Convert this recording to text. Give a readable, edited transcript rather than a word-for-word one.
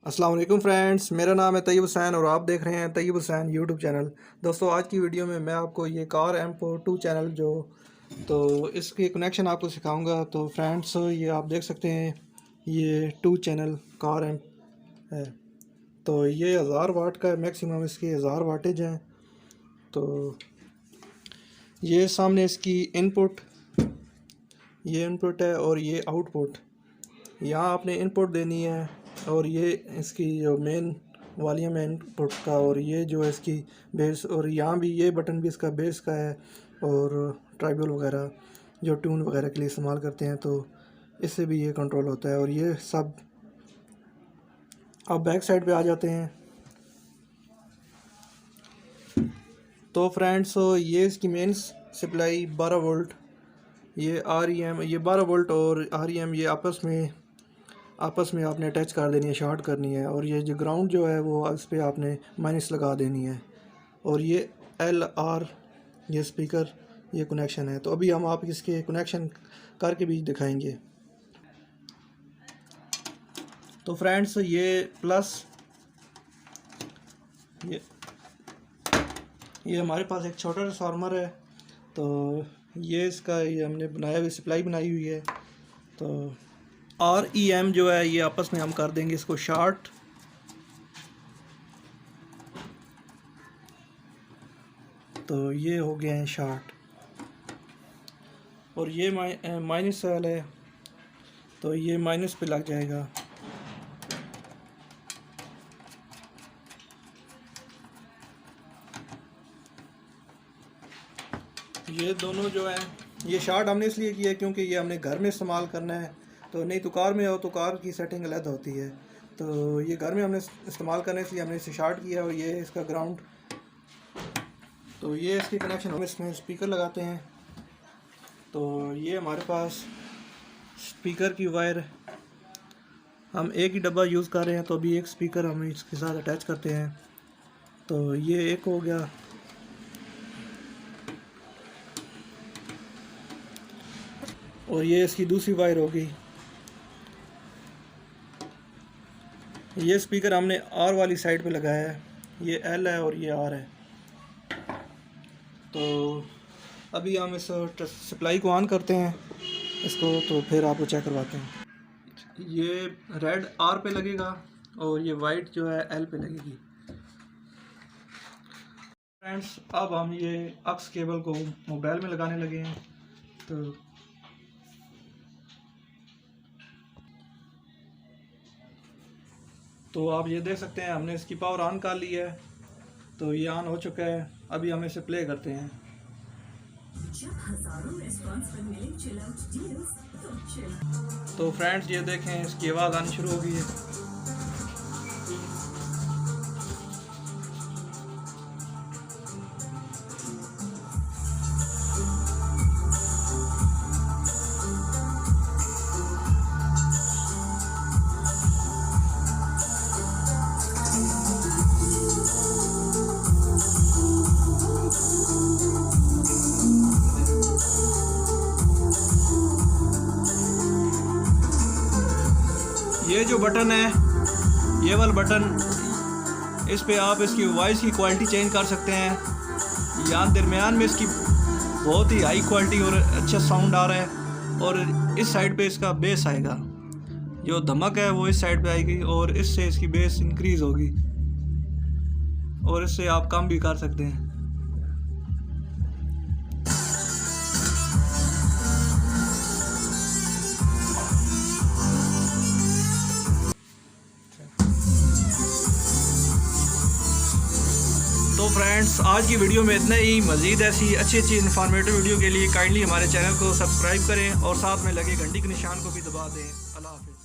अस्सलाम वालेकुम फ्रेंड्स, मेरा नाम है तैयब हुसैन और आप देख रहे हैं तैयब हुसैन यूट्यूब चैनल। दोस्तों, आज की वीडियो में मैं आपको ये कार M42 चैनल इसकी कनेक्शन आपको सिखाऊंगा। तो फ्रेंड्स, ये आप देख सकते हैं, ये 2 चैनल कार एम है। तो ये 1000 वाट का है, मैक्सिमम इसकी 1000 वाटेज हैं। तो ये सामने इसकी इनपुट, ये इनपुट है और ये आउटपुट। यहाँ आपने इनपुट देनी है और ये इसकी जो मेन वॉल्यूम है इनपुट का, और ये जो है इसकी बेस, और यहाँ भी ये बटन भी इसका बेस का है और ट्राइबल वगैरह जो ट्यून वगैरह के लिए इस्तेमाल करते हैं, तो इससे भी ये कंट्रोल होता है। और ये सब अब बैक साइड पे आ जाते हैं। तो फ्रेंड्स, ये इसकी मेन सप्लाई 12 वोल्ट, ये REM, ये 12 वोल्ट और REM ये आपस में आपने अटैच कर देनी है, शॉर्ट करनी है। और ये जो ग्राउंड जो है वो इस पर आपने माइनस लगा देनी है। और ये LR ये स्पीकर, ये कनेक्शन है। तो अभी हम आप इसके कनेक्शन करके भी दिखाएंगे। तो फ्रेंड्स, ये प्लस, ये हमारे पास एक छोटा ट्रांसफार्मर है। तो ये इसका, ये हमने बनाया हुई सप्लाई बनाई हुई है। तो REM जो है ये आपस में हम कर देंगे इसको शॉर्ट। तो ये हो गए हैं शॉर्ट। और ये माइनस वाला है, तो ये माइनस पे लग जाएगा। ये दोनों जो है, ये शॉर्ट हमने इसलिए किया है क्योंकि ये हमने घर में इस्तेमाल करना है। तो नहीं तो कार में हो तो कार की सेटिंग अलग होती है। तो ये घर में हमने इस्तेमाल करने इसलिए हमने इसे शॉर्ट किया। और ये इसका ग्राउंड, तो ये इसकी कनेक्शन हम इसमें स्पीकर लगाते हैं। तो ये हमारे पास स्पीकर की वायर, हम एक ही डब्बा यूज़ कर रहे हैं, तो अभी एक स्पीकर हम इसके साथ अटैच करते हैं। तो ये एक हो गया। और ये इसकी दूसरी वायर होगी। ये स्पीकर हमने R वाली साइड पे लगाया है, ये L है और ये R है। तो अभी हम इस सप्लाई को ऑन करते हैं इसको, तो फिर आपको चेक करवाते हैं। ये रेड R पे लगेगा और ये वाइट जो है L पे लगेगी। फ्रेंड्स, अब हम ये अक्स केबल को मोबाइल में लगाने लगे हैं। तो आप ये देख सकते हैं, हमने इसकी पावर ऑन कर ली है। तो ये ऑन हो चुका है। अभी हम इसे प्ले करते हैं। तो फ्रेंड्स, ये देखें, इसकी आवाज़ आनी शुरू हो गई है। ये जो बटन है, ये वाला बटन, इस पे आप इसकी वॉइस की क्वालिटी चेंज कर सकते हैं। यहाँ दरमियान में इसकी बहुत ही हाई क्वालिटी और अच्छा साउंड आ रहा है। और इस साइड पे इसका बेस आएगा, जो धमक है वो इस साइड पे आएगी और इससे इसकी बेस इंक्रीज़ होगी। और इससे आप कम भी कर सकते हैं। तो फ्रेंड्स, आज की वीडियो में इतना ही। मज़ीद ऐसी अच्छी इन्फॉर्मेटिव वीडियो के लिए काइंडली हमारे चैनल को सब्सक्राइब करें और साथ में लगे घंटी के निशान को भी दबा दें। अल्लाह हाफ़िज़।